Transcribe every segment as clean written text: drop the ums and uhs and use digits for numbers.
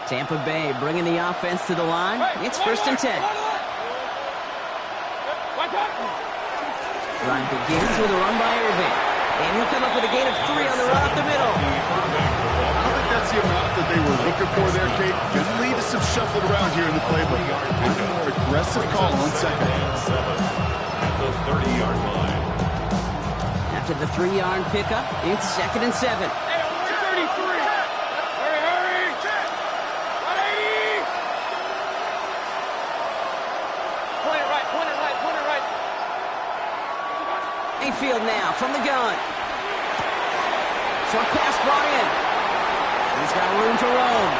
Tampa Bay bringing the offense to the line. It's 1st and 10. Run begins with a run by Irving. And he'll come up with a gain of 3 on the run up the middle. I don't think that's the amount that they were looking for there, Kate. Going to lead to some shuffled around here in the playbook. And a more aggressive call on second. At the 30-yard line. After the 3-yard pickup, it's 2nd and 7. Mayfield now from the gun. Short pass brought in. He's got room to roam.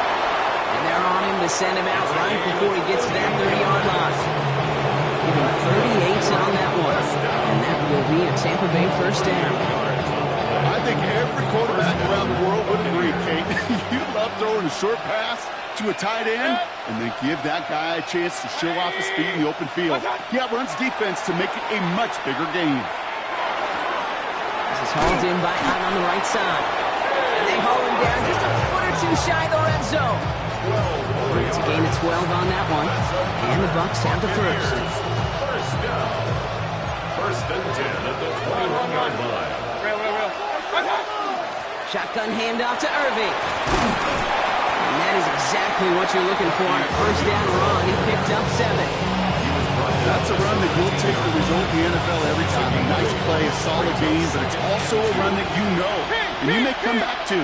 And they're on him to send him out right before he gets to that 30-yard line. Give him 38 on that one. And that will be a Tampa Bay 1st down. I think every quarterback around the world would agree, Kate. You love throwing a short pass to a tight end and then give that guy a chance to show off his speed in the open field. He outruns defense to make it a much bigger game. This is hauled in by Hunt on the right side. And they haul him down just a foot or 2 shy of the red zone. It's a gain of 12 on that one. And the Bucs have the first. First down. 1st and 10 at the 21-yard line. Shotgun handoff to Irving. And that is exactly what you're looking for on a 1st down run. He picked up 7. That's a run that will take the result in the NFL every time. A nice play, a solid game, but it's also a run that you know and you may come back to.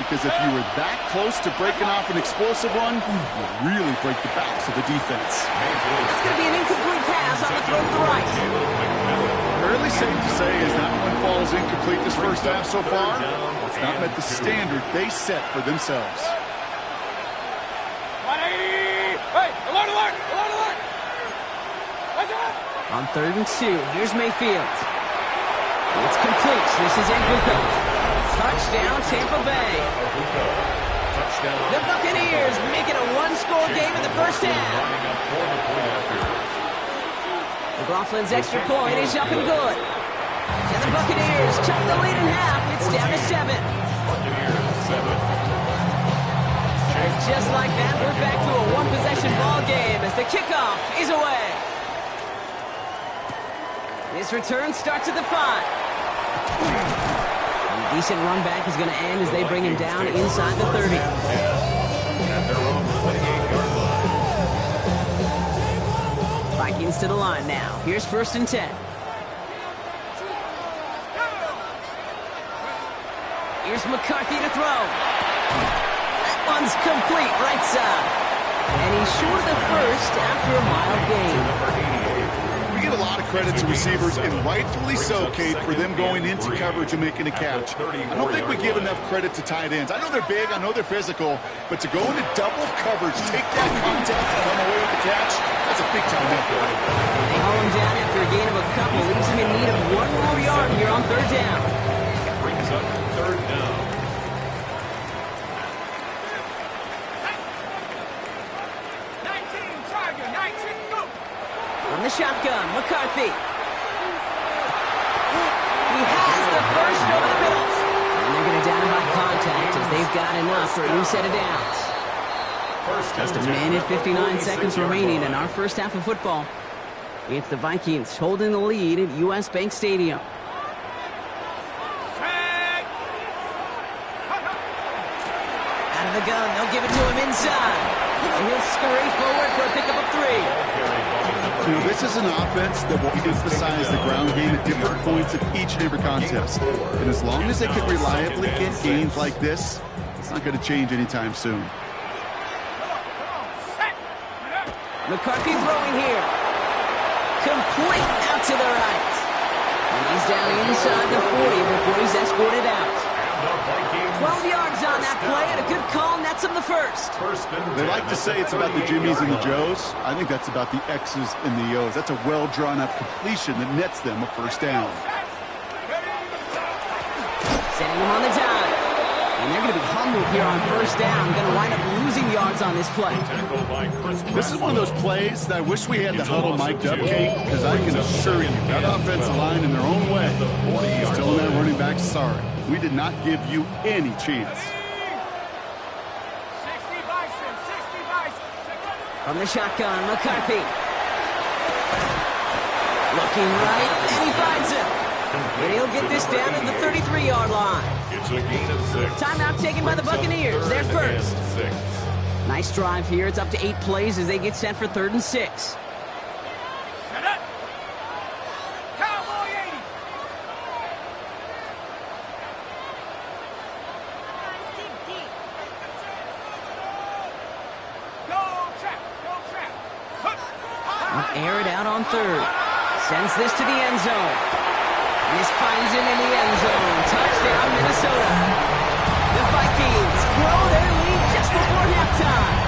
Because if you were that close to breaking off an explosive run, you'll really break the backs of the defense. It's going to be an incomplete pass on the throw to the right. Fairly safe to say as that one falls incomplete this first half so far, it's not met the standard they set for themselves. On 3rd and 2, here's Mayfield. It's complete. This is Njoku. Touchdown, Tampa Bay. The Buccaneers make it a 1-score game in the 1st half. McLaughlin's extra point is up and good. And the Buccaneers chop the lead in half. It's down to 7. And just like that, we're back to a 1-possession ball game as the kickoff is away. This return starts at the 5. A decent run back is going to end as they bring him down inside the 30. Vikings to the line now. Here's 1st and 10. Here's McCarthy to throw. That one's complete right side. And he's short of the first after a mild gain. We give a lot of credit to receivers, and rightfully so, Kate, for them going into coverage and making a catch. I don't think we give enough credit to tight ends. I know they're big, I know they're physical, but to go into double coverage, take that contact, and come away with the catch, that's a big-time effort. They haul him down after a gain of a couple, leaves him in need of 1 more yard here on 3rd down. Brings up 3rd down. From the shotgun, McCarthy. He has the first over the middle. And they're going to down him by contact as they've got enough for a new set of downs. Just a minute, 59 seconds remaining in our 1st half of football. It's the Vikings holding the lead at U.S. Bank Stadium. Out of the gun, they'll give it to him inside. And he'll scurry forward for a pickup of 3. You know, this is an offense that will emphasize the ground game at different points of each and every contest. And as long as they can reliably get gains like this, it's not going to change anytime soon. McCarthy throwing here. Complete out to the right. And he's down inside the 40 before he's escorted out. 12 yards on that play, and a good call nets him the first. They like to say it's about the Jimmies and the Joes. I think that's about the X's and the O's. That's a well-drawn-up completion that nets them a 1st down. Setting him on the dive. And they're going to be humbled here on 1st down. Going to wind up losing yards on this play. This is one of those plays that I wish we had the huddle mic'd up, Kate, because I can assure you that offensive line in their own way is telling that running back, sorry, we did not give you any chance. 60 Bison, 60. From the shotgun, McCarthy. Looking right, and he finds him. And he'll get this down at the 33-yard line. It's a gain of 6. Timeout taken by the Buccaneers. They're first. 6. Nice drive here. It's up to 8 plays as they get set for 3rd and 6. Air it out on 3rd. Sends this to the end zone. This finds him in the end zone. Touchdown, Minnesota. The Vikings grow their lead just before halftime.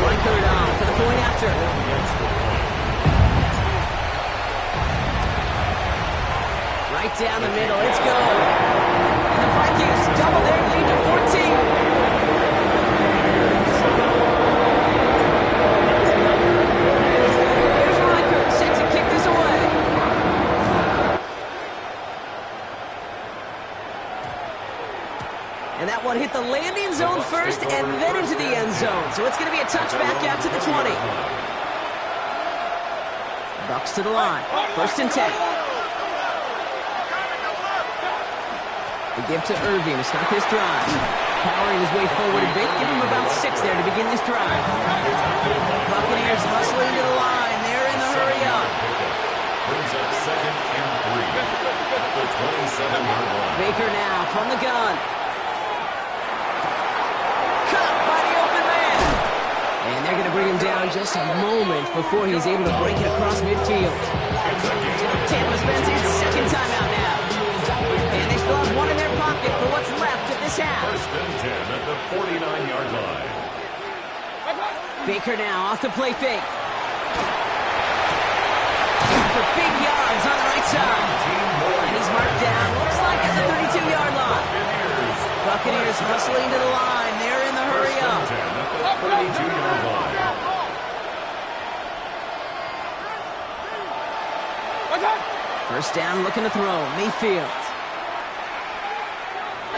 Reichard on for the point after. Right down the middle. It's go. And the Vikings double their lead to 14. And that one hit the landing zone first and then into the end zone. So it's going to be a touchback out to the 20. Bucks to the line. 1st and 10. The give to Irving to start this drive. Powering his way forward a bit. Give him about 6 there to begin this drive. Buccaneers hustling to the line. They're in the hurry up. Brings up 2nd and 3. The 27-yard line. Baker now from the gun. And they're going to bring him down just a moment before he's able to break it across midfield. Tampa spends its 2nd timeout now. And they still have 1 in their pocket for what's left of this half. 1st and 10 at the 49-yard line. Baker now off the play fake. For big yards on the right side. And he's marked down, looks like at the 32-yard line. Buccaneers hustling to the line. They're in the hurry up. 32-yard line. First down, looking to throw. Mayfield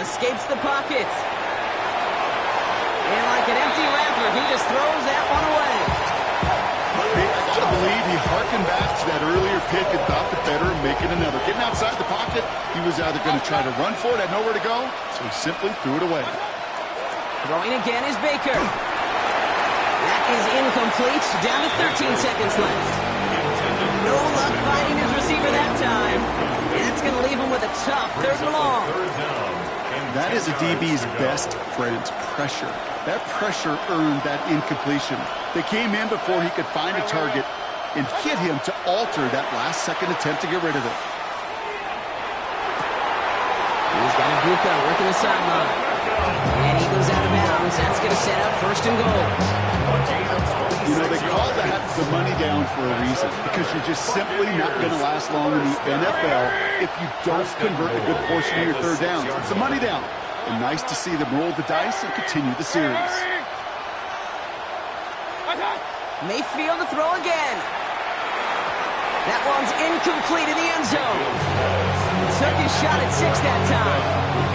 escapes the pocket. And like an empty wrapper, he just throws that one away. I gotta believe he harkened back to that earlier pick and thought the better of making another. Getting outside the pocket, he was either going to try to run for it, had nowhere to go, so he simply threw it away. Throwing again is Baker. That is incomplete. Down to 13 seconds left. No luck finding his receiver that time. And it's going to leave him with a tough 3rd and long. That is a DB's best friend, pressure. That pressure earned that incompletion. They came in before he could find a target and hit him to alter that last-second attempt to get rid of it. He's got Ibuka working the sideline. And he goes out of bounds. That's going to set up 1st and goal. You know, they call that the money down for a reason, because you're just simply not going to last long in the NFL if you don't convert a good portion of your 3rd downs. It's a money down. And nice to see them roll the dice and continue the series. Mayfield to throw again. That one's incomplete in the end zone. Took his shot at 6 that time.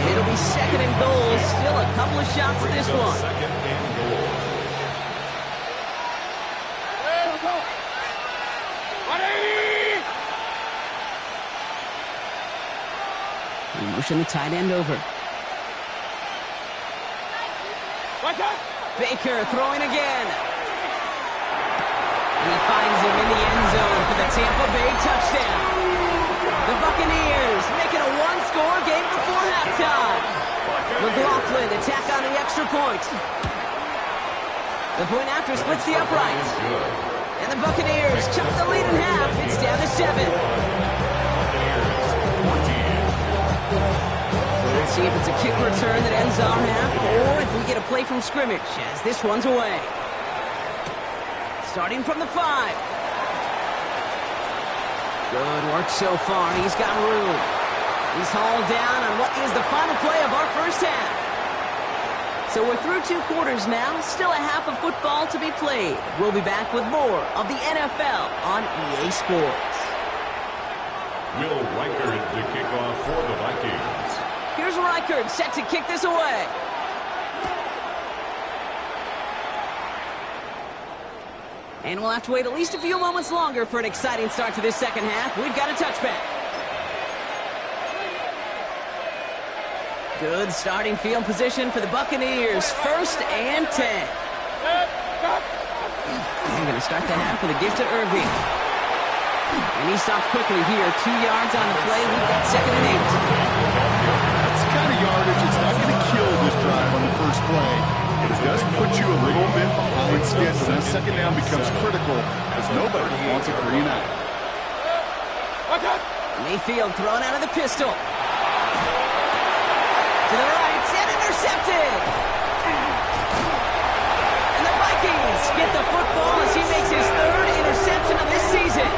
And it'll be 2nd and goal. Still a couple of shots at this one. 2nd and goal. We motion the tight end over. Baker throwing again. And he finds him in the end zone for the Tampa Bay touchdown. The Buccaneers making a 1-score game before halftime. McLaughlin attack on the extra point. The point after splits the uprights. And the Buccaneers chop the lead in half. It's down to 7. Let's see if it's a kick return that ends our half, or if we get a play from scrimmage as this one's away. Starting from the 5. Good work so far. He's got room. He's hauled down on what is the final play of our first half. So we're through 2 quarters now. Still a half of football to be played. We'll be back with more of the NFL on EA Sports. Will Reichard to kick off for the Vikings. Here's Reichard set to kick this away. And we'll have to wait at least a few moments longer for an exciting start to this second half. We've got a touchback. Good starting field position for the Buccaneers. 1st and 10. They're going to start the half with a give to Irving. And he stops quickly here. 2 yards on the play. We've got 2nd and 8. That's the kind of yardage. It's not going to kill this drive on the first play. It does put you a little bit behind schedule. That 2nd down becomes critical as nobody wants a 3 and out. Mayfield thrown out of the pistol. To the right, and intercepted. And the Vikings get the football as he makes his 3rd interception of this season.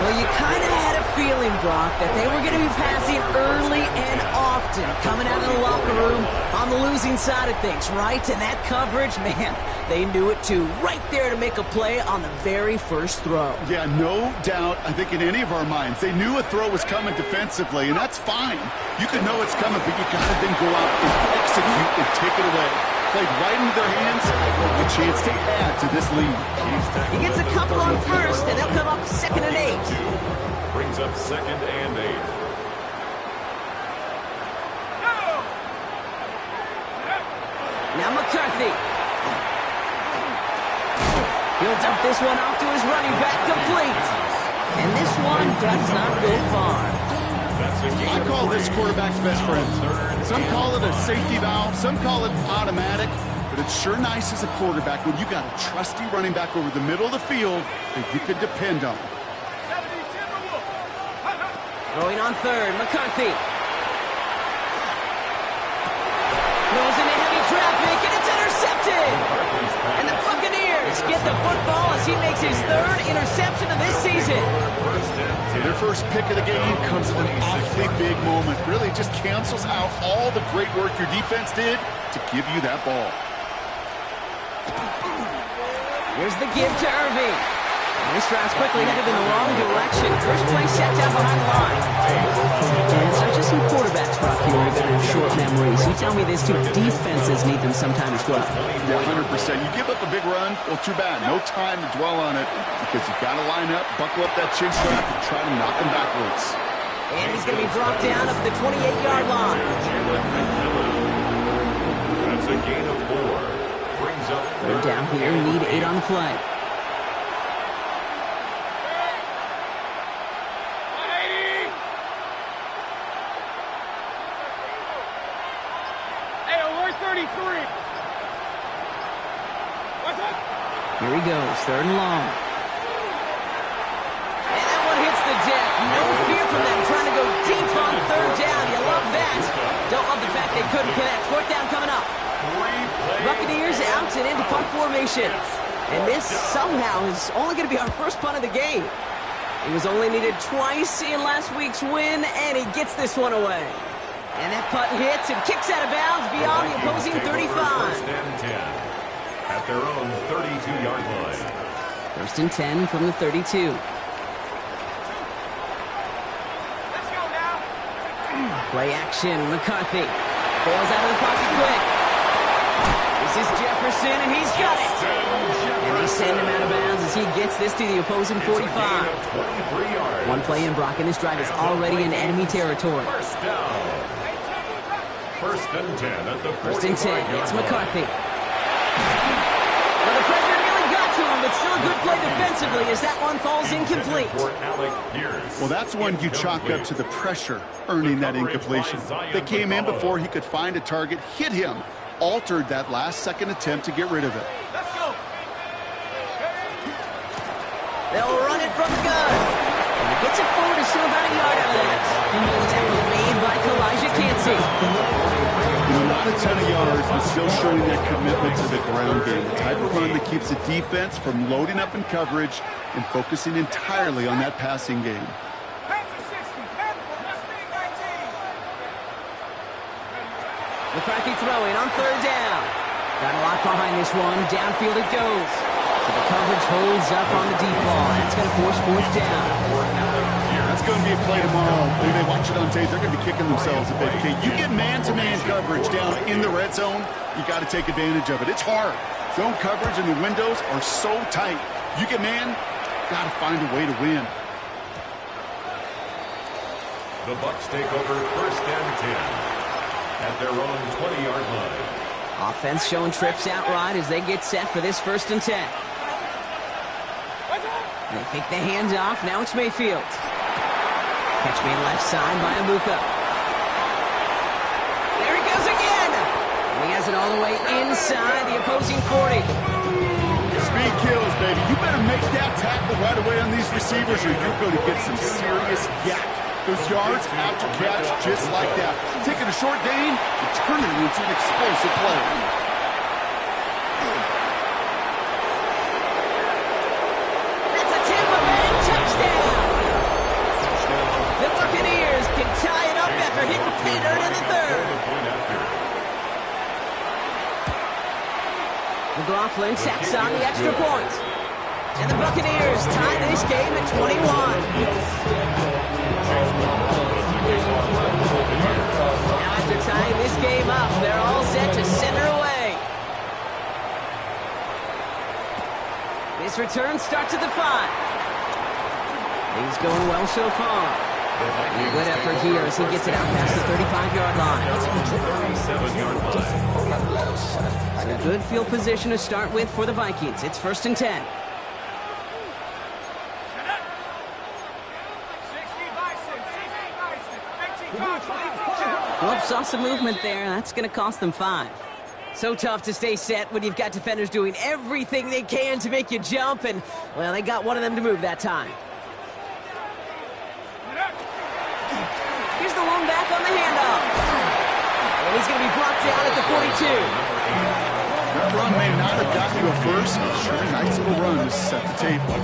Well, you kind of had a feeling, Brock, that they were going to be passing early and often, coming out of the locker room on the losing side of things, right? And that coverage, man, they knew it too. Right there to make a play on the very first throw. Yeah, no doubt, I think in any of our minds, they knew a throw was coming defensively, and that's fine. You can know it's coming, but you got to then go out and execute and take it away. Played right into their hands, a chance to add to this lead. He gets a couple on first, and they'll come up 2nd and 8. Brings up 2nd and 8. Now McCarthy. He'll dump this one off to his running back, complete. And this one does not go far. I call this quarterback's best friend. Some call it a safety valve, some call it automatic, but it's sure nice as a quarterback when you got a trusty running back over the middle of the field that you can depend on. Throwing on 3rd, McCarthy. Throws into heavy traffic, and it's intercepted. And the Buccaneers get the football as he makes his 3rd interception of this season. Their first pick of the game comes at an awfully big moment. Really just cancels out all the great work your defense did to give you that ball. Here's the give to Irving. And this drive's quickly headed in the wrong direction. First play set down behind the line. And it's not just some quarterbacks, Brock, here are going to have short memories. You tell me this too. Defenses need them sometimes as well. Yeah, 100%. You give up a big run, well, too bad. No time to dwell on it because you've got to line up, buckle up that chin strap, and try to knock him backwards. And he's going to be brought down up the 28-yard line. That's a gain of 4. Brings up 3rd down here, need 8 on the play. Here he goes, 3rd and long. And that one hits the deck. No fear from them, trying to go deep on 3rd down. You love that. Don't love the fact they couldn't connect. 4th down coming up. Buccaneers out and into punt formation. And this somehow is only going to be our first punt of the game. He was only needed twice in last week's win, and he gets this one away. And that punt hits and kicks out of bounds beyond the opposing 35. 1st and 10. At their own 32-yard line. 1st and 10 from the 32. Let's go now. Play action, McCarthy. Bails out of the pocket quick. This is Jefferson, and he's got it. And they send him out of bounds as he gets this to the opposing 45. 1 play in, Brock, and this drive is already in enemy territory. 1st down. 1st and 10 at the 1st and 10, it's McCarthy. Line. Well, the pressure nearly got to him, but still a good play defensively as that one falls incomplete. Well, that's one you chalk up to the pressure, earning that incompletion. They came in before he could find a target, hit him, altered that last-second attempt to get rid of it. Let's go. They'll run it from the gun. And he gets it forward to still about a yard out of that. Tackle made by Kalijah Cansey. Not a ton of yards, but still showing that commitment to the ground game. The type of run that keeps the defense from loading up in coverage and focusing entirely on that passing game. Pass to 60. Let's be 19. McCarthy throwing on 3rd down. Got a lot behind this one. Downfield it goes. So the coverage holds up on the deep ball. That's going to force 4th down. That's going to be a play tomorrow. When they watch it on tape, they're going to be kicking themselves a bit. Okay, you get man-to-man coverage down in the red zone, you got to take advantage of it. It's hard. Zone coverage and the windows are so tight. You get man, got to find a way to win. The Bucs take over 1st and 10 at their own 20-yard line. Offense showing trips out right as they get set for this 1st and 10. They take the hand off. Now it's Mayfield. Catch made left side by Abuka. There he goes again. And he has it all the way inside the opposing 40. Speed kills, baby. You better make that tackle right away on these receivers or you're going to get some serious yak. Those yards after catch just like that. Taking a short gain and turning it into an explosive play. That's a Tampa Bay touchdown. The Buccaneers can tie it up after hitting pay dirt in the 3rd. McLaughlin tacks on the extra point. And the Buccaneers tie this game at 21. Now after tying this game up, they're all set to send her away. This return starts at the 5. Things going well so far. And a good effort here as he gets it out past the 35-yard line. So a good field position to start with for the Vikings. It's 1st and 10. Well, saw some movement there. That's going to cost them 5. So tough to stay set when you've got defenders doing everything they can to make you jump, and, well, they got one of them to move that time. Here's the one back on the handoff. And he's going to be brought down at the 42. That run may not have gotten you a first, but sure, a nice little run to set the table.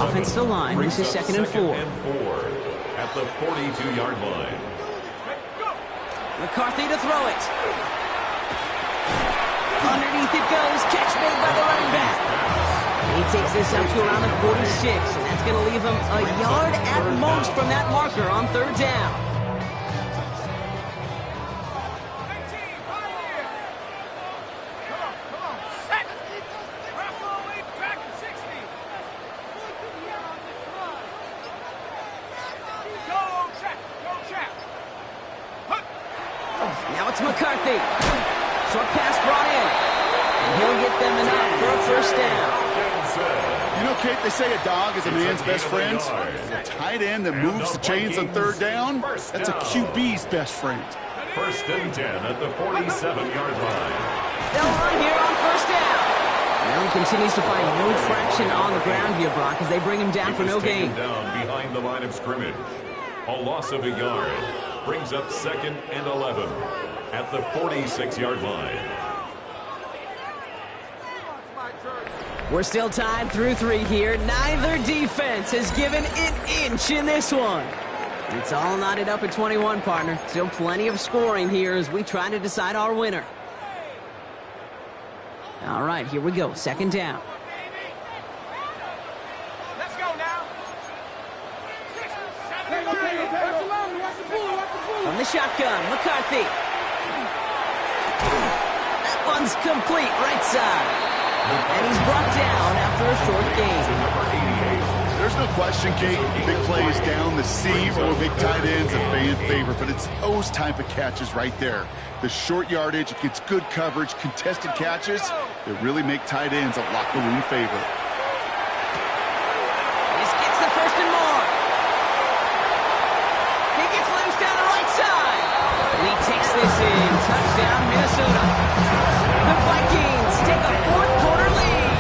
Offensive line, this is 2nd and 4. At the 42-yard line. McCarthy to throw it. Underneath it goes. Catch made by the running back. He takes this up to around the 46, and that's going to leave him a yard at most from that marker on 3rd down. Now it's McCarthy. Short pass brought in. And he'll get them enough for a 1st down. You know, Kate, they say a dog is a man's best friend. A tight end that moves the chains on 3rd down, that's a QB's best friend. 1st and 10 at the 47-yard line. They'll run here on 1st down. Well, he continues to find no traction on the ground here, Brock, as they bring him down for no gain. Down behind the line of scrimmage. A loss of a yard brings up 2nd and 11 at the 46-yard line. We're still tied through 3 here. Neither defense has given an inch in this one. It's all knotted up at 21, partner. Still plenty of scoring here as we try to decide our winner. All right, here we go. 2nd down. Let's go now. From the shotgun, McCarthy. That one's complete, right side. And he's brought down after a short gain. There's no question, Kate, big plays down the seam or big tight ends a fan favorite, but it's those type of catches right there. The short yardage, it gets good coverage, contested catches that really make tight ends a locker room favorite. This gets the 1st and more. He gets loose down the right side. And he takes this in. Touchdown, Minnesota. The Vikings take a 4th-quarter lead.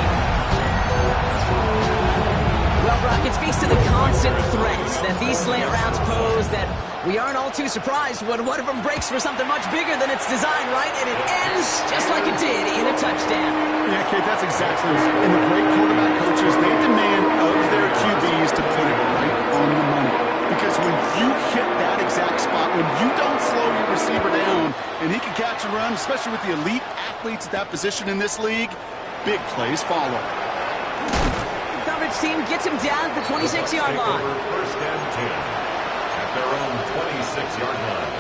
Well, Brock, it speaks to the constant threats that these slant routes pose that we aren't all too surprised when one of them breaks for something much bigger than its design, right? And it ends just like it did in a touchdown. Yeah, Kate, that's exactly right. And the great quarterback coaches, they demand of their QBs to put it right on the money. Because when you hit that exact spot, when you don't slow your receiver down and he can catch and run, especially with the elite athletes at that position in this league, big plays follow. The coverage team gets him down at the 26-yard line. 1st and 10 at their own 26-yard line.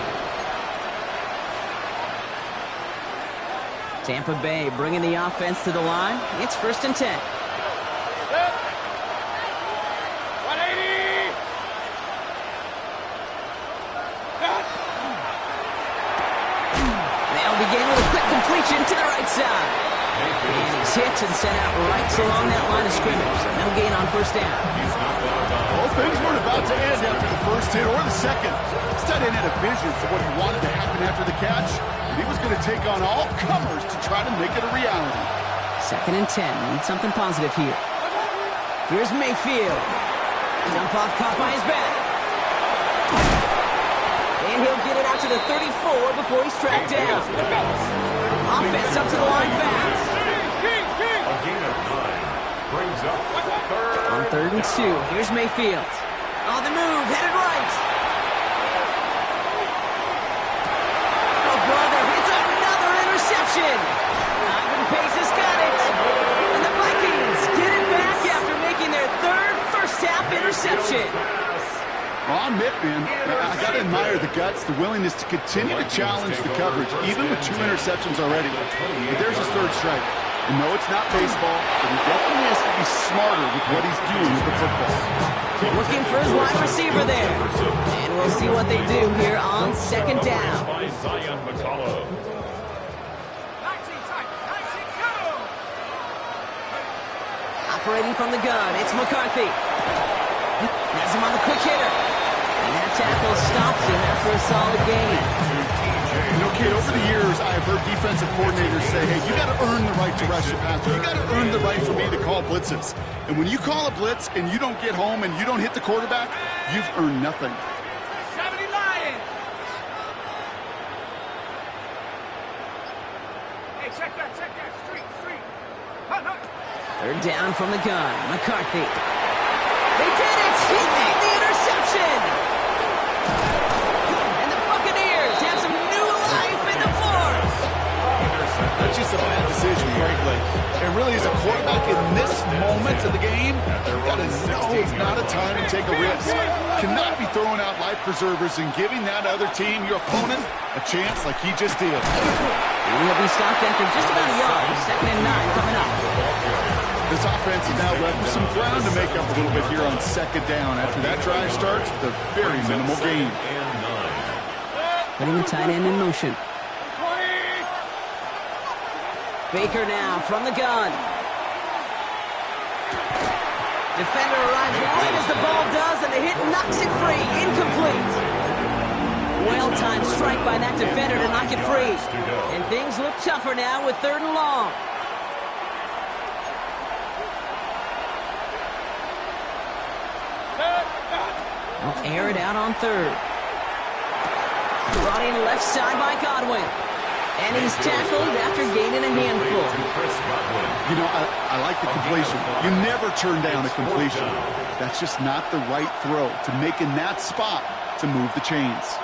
Tampa Bay bringing the offense to the line. It's 1st and 10. 180. They'll begin with a quick completion to the right side. And he's hit and sent out right along that line of scrimmage. So no gain on 1st down. Well, things weren't about to end after the first hit or the second. This tight end had a vision for what he wanted to happen after the catch, and he was going to take on all comers to try to make it a reality. 2nd and 10. Need something positive here. Here's Mayfield. Jump off caught by his back. And he'll get it out to the 34 before he's tracked down. Offense up to the line fast. A gain of 9 brings up 3rd. On 3rd and 2, here's Mayfield. On the move, headed right. Oh, brother, it's another interception. Ivan Pace has got it. And the Vikings get it back after making their 3rd first-half interception. Well, I'll admit, man, I got to admire the guts, the willingness to continue to challenge the coverage, even with 2 interceptions already. But there's his 3rd strike. And no, it's not baseball, but he definitely has to be smarter with what he's doing with the football. Looking for his wide receiver there. And we'll see what they do here on 2nd down. By Zion McCollum. 19 tight. 19 go. Operating from the gun, it's McCarthy. Has him on the quick hitter. And that tackle stops him after a solid gain. You know, kid, over the years, I've heard defensive coordinators say, hey, you got to earn the right to rush your passer. You got to earn the right for me to call blitzes. And when you call a blitz and you don't get home and you don't hit the quarterback, you've earned nothing. 70 Lions. Hey, check that. Street. Hunt. 3rd down from the gun. McCarthy. They did it! He made the interception! And the Buccaneers have some new life in the 4th. That's just a bad decision, frankly. And really, as a quarterback in this moment of the game, you've got to know it's not a time to take a risk. Cannot be throwing out life preservers and giving that other team, your opponent, a chance like he just did. And he'll be stopped after just about a yard. 2nd and 9 coming up. This offense is now left with some ground to make up a little bit here on 2nd down. After that drive starts, the very minimal gain. Putting the tight end in motion. 20. Baker now from the gun. Defender arrives right as the ball does, and the hit knocks it free. Incomplete. Well-timed strike by that defender to knock it free. And things look tougher now with 3rd and long. They'll air it out on 3rd. Brought in left side by Godwin. And he's tackled after gaining a handful. You know, I like the completion. You never turn down a completion. That's just not the right throw to make in that spot to move the chains.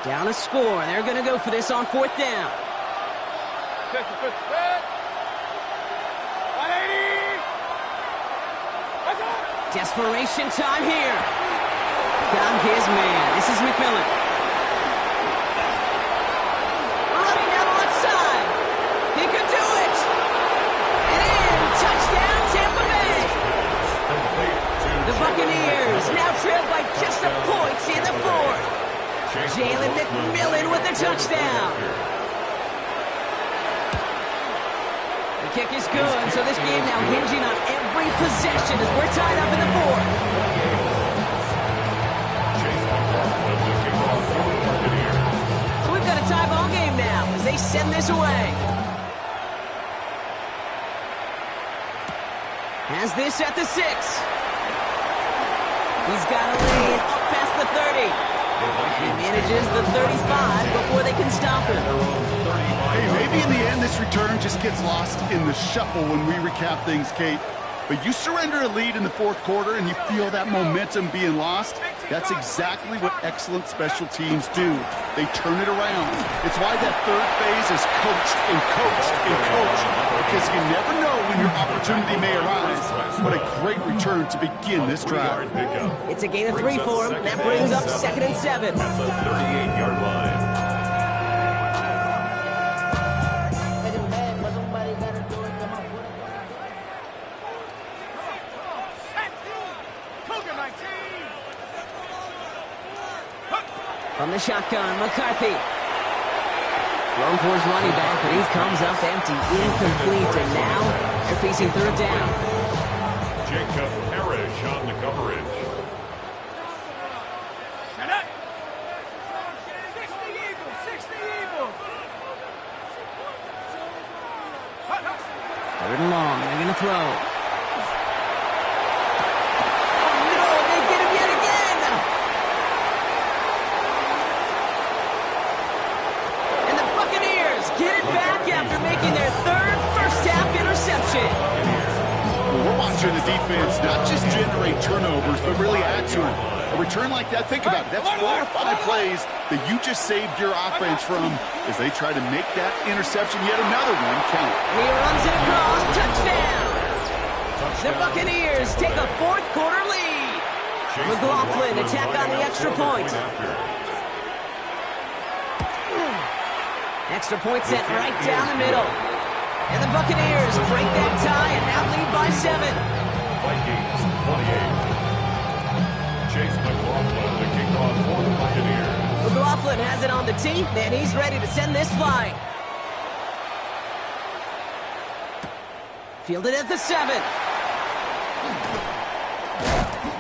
Down a score. They're going to go for this on 4th down. 180. Desperation time here. Got his man. This is McMillan. Running down the left side. He could do it. And in. Touchdown, Tampa Bay. The Buccaneers now trailed by just a point in the 4th. Jalen McMillan with the touchdown. The kick is good, so this game now hinging on every possession as we're tied up in the 4th. So we've got a tie ball game now as they send this away. Has this at the 6. He's got a lead up past the 30. And he manages the 35 before they can stop him. Hey, maybe in the end this return just gets lost in the shuffle when we recap things, Kate. But you surrender a lead in the 4th quarter and you feel that momentum being lost. That's exactly what excellent special teams do. They turn it around. It's why that 3rd phase is coached and coached and coached. Because you never know when your opportunity may arise. What a great return to begin this drive. It's a gain of 3 for him. That brings up 2nd and 7. At the 38-yard line. the shotgun, McCarthy. Thrown for his running back, but he comes up empty, incomplete, and now they're facing third down. Jacob Parrish on the coverage. Shut up! 60 Eagles! 60 Eagles! Third and long, they're going to throw. We're watching the defense not just generate turnovers, but really add to them. A return like that, think about it. That's 4 or 5 plays that you just saved your offense from as they try to make that interception, yet another one, count. He runs it across, touchdown! The Buccaneers take a fourth quarter lead. McLaughlin attack on the extra point. Extra point set right down the middle. And the Buccaneers break that tie and now lead by 7. Vikings 28. Chase McLaughlin to kick off for the Buccaneers. McLaughlin has it on the tee, and he's ready to send this flying. Fielded at the 7.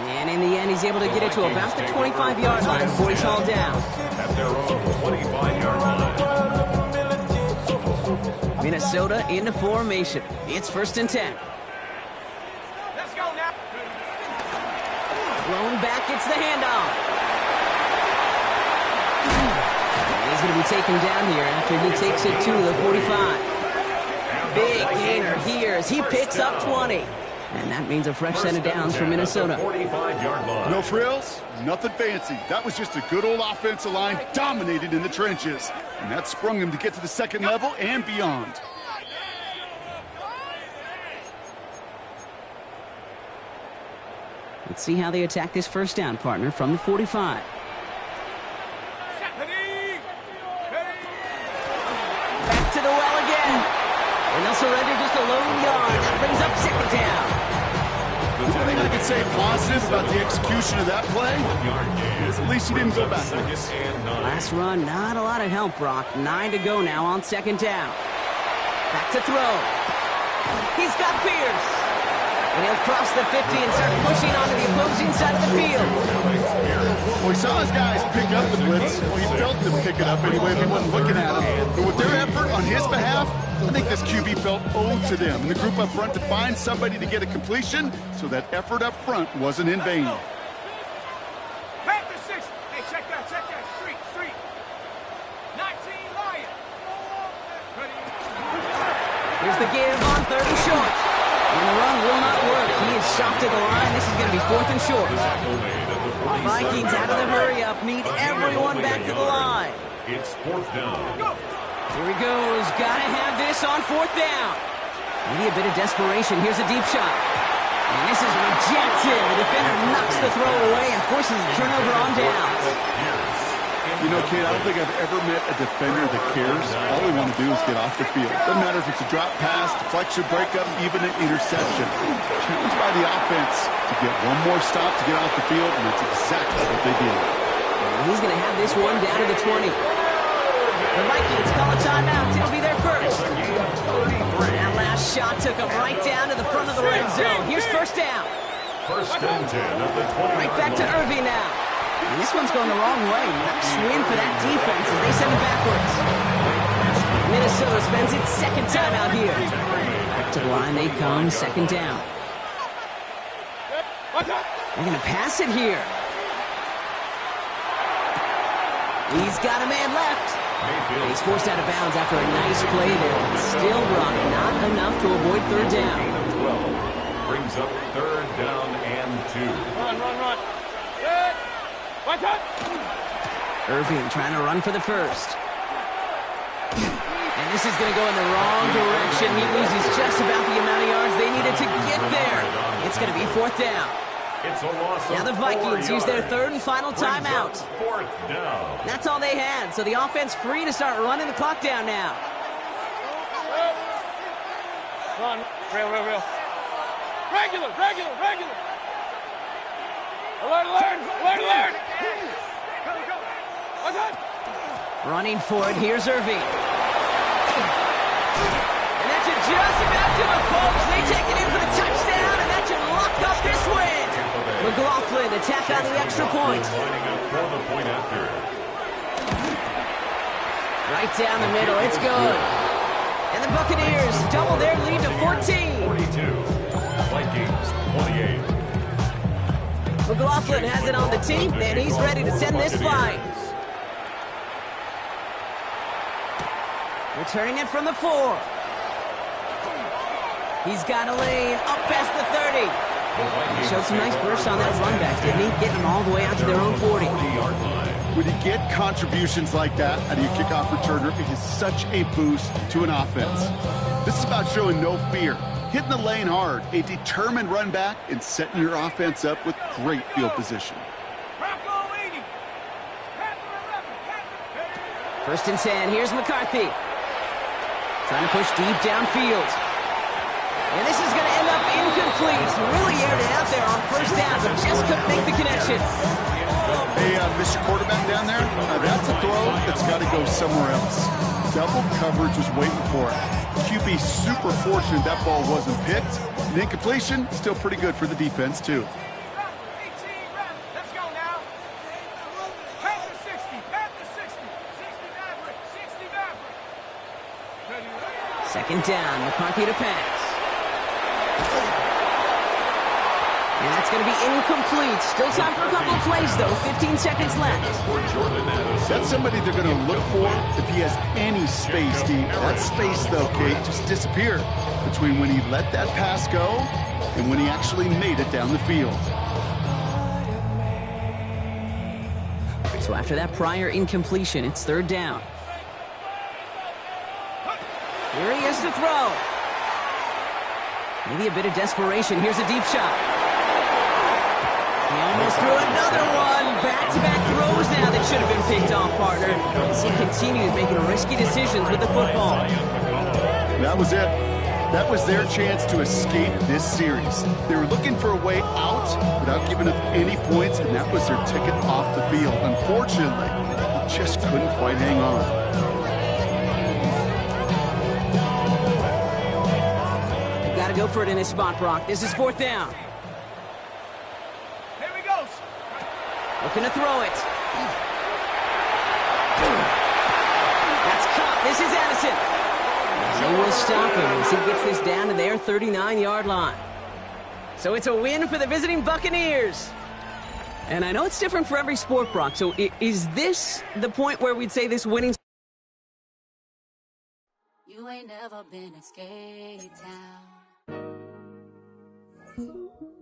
And in the end, he's able to get it to about the 25-yard line before he's hauled down. At their own 25-yard line. Minnesota into formation. It's 1st and 10. Let's go now. Blown back, it's the handoff. And he's going to be taken down here after he takes it to the 45. Big gainer here as he picks up 20. And that means a fresh set of downs for Minnesota. 45-yard line. No frills, nothing fancy. That was just a good old offensive line dominated in the trenches. And that sprung him to get to the second level and beyond. Let's see how they attack this first down, partner, from the 45. Back to the well again. And they'll surrender just a lone yard. That brings up second down. The only thing I can say positive about the execution of that play is at least he didn't go backwards. Last run, not a lot of help, Brock. 9 to go now on second down. Back to throw. He's got Pierce. And he'll cross the 50 and start pushing onto the opposing side of the field. Well, he saw his guys pick up the blitz. Well, he felt them pick it up anyway if he wasn't looking at him. But with their effort on his behalf, I think this QB felt owed to them and the group up front to find somebody to get a completion, so that effort up front wasn't in vain. Back to 6. Hey, check that. Street. 19 Lion. Here's the give on 30 short. And the run will not work. He is shot to the line. This is going to be 4th and short. Vikings out of the hurry-up. Need everyone back to the line. It's 4th down. Here he goes. Got to have this on 4th down. Maybe a bit of desperation. Here's a deep shot. And this is rejected. The defender knocks the throw away and forces a turnover on down. You know, kid, I don't think I've ever met a defender that cares. All they want to do is get off the field. Doesn't matter if it's a drop pass, deflection, breakup, even an interception. Challenged by the offense to get one more stop to get off the field, and that's exactly what they did. And he's going to have this one down to the 20. The Vikings call a timeout. It'll be their first. That last shot took him right down to the front of the red zone. Here's 1st down. 1st and 10 of the 20. Right back to Irving now. And this one's going the wrong way. Nice win for that defense as they send it backwards. Minnesota spends its second time out here. Back to the line they come, 2nd down. They're going to pass it here. He's got a man left. He's forced out of bounds after a nice play there, but still, Brock, not enough to avoid 3rd down. 12 brings up 3rd down and 2. Run. Irving trying to run for the first. And this is going to go in the wrong direction. He loses just about the amount of yards they needed to get there. It's going to be 4th down. It's a loss Now the Vikings use their 3rd and final timeout. 4th down. That's all they had, so the offense free to start running the clock down now. Run. Real. Regular. Alert. Go. Running for it, here's Irving. And that should just about do it, folks. They take it in for the touchdown, and that should lock up this win. McLaughlin attack on the extra point. Lining up for the point after. Right down the middle, it's good. And the Buccaneers double their lead to 14. 42. Vikings 28. McLaughlin has it on the team, and he's ready to send this flying. Returning it from the 4. He's got a lane up past the 30. He showed some nice bursts on that run back, didn't he? Getting them all the way out to their own 40. When you get contributions like that out of your kickoff returner, it is such a boost to an offense. This is about showing no fear, hitting the lane hard, a determined run back, and setting your offense up with great field position. First and 10, here's McCarthy. Trying to push deep downfield. And this is going to end up incomplete. Really aired it out there on first down, but just couldn't make the connection. Hey, Mr. Quarterback down there, that's a throw that's got to go somewhere else. Double coverage was waiting for it. QB super fortunate that ball wasn't picked. And incompletion, still pretty good for the defense, too. Let's go now. Pass the 60. Pass the 60. 60 Maverick. 60 Maverick. Second down, McCarthy to pass. And that's going to be incomplete. Still time for a couple of plays, though. 15 seconds left. That's somebody they're going to look for if he has any space, Steve. That space, though, Kate, just disappeared between when he let that pass go and when he actually made it down the field. So after that prior incompletion, it's third down. Here he is to throw. Maybe a bit of desperation. Here's a deep shot. He almost threw another one. Back-to-back throws now that should have been picked off, partner. As he continues making risky decisions with the football. That was it. That was their chance to escape this series. They were looking for a way out without giving up any points, and that was their ticket off the field. Unfortunately, they just couldn't quite hang on. They've got to go for it in his spot, Brock. This is fourth down. Looking to throw it. That's caught. This is Addison. They will stop him as he gets this down to their 39-yard line. So it's a win for the visiting Buccaneers. And I know it's different for every sport, Brock. So is this the point where we'd say this winning? You ain't never been a skate town.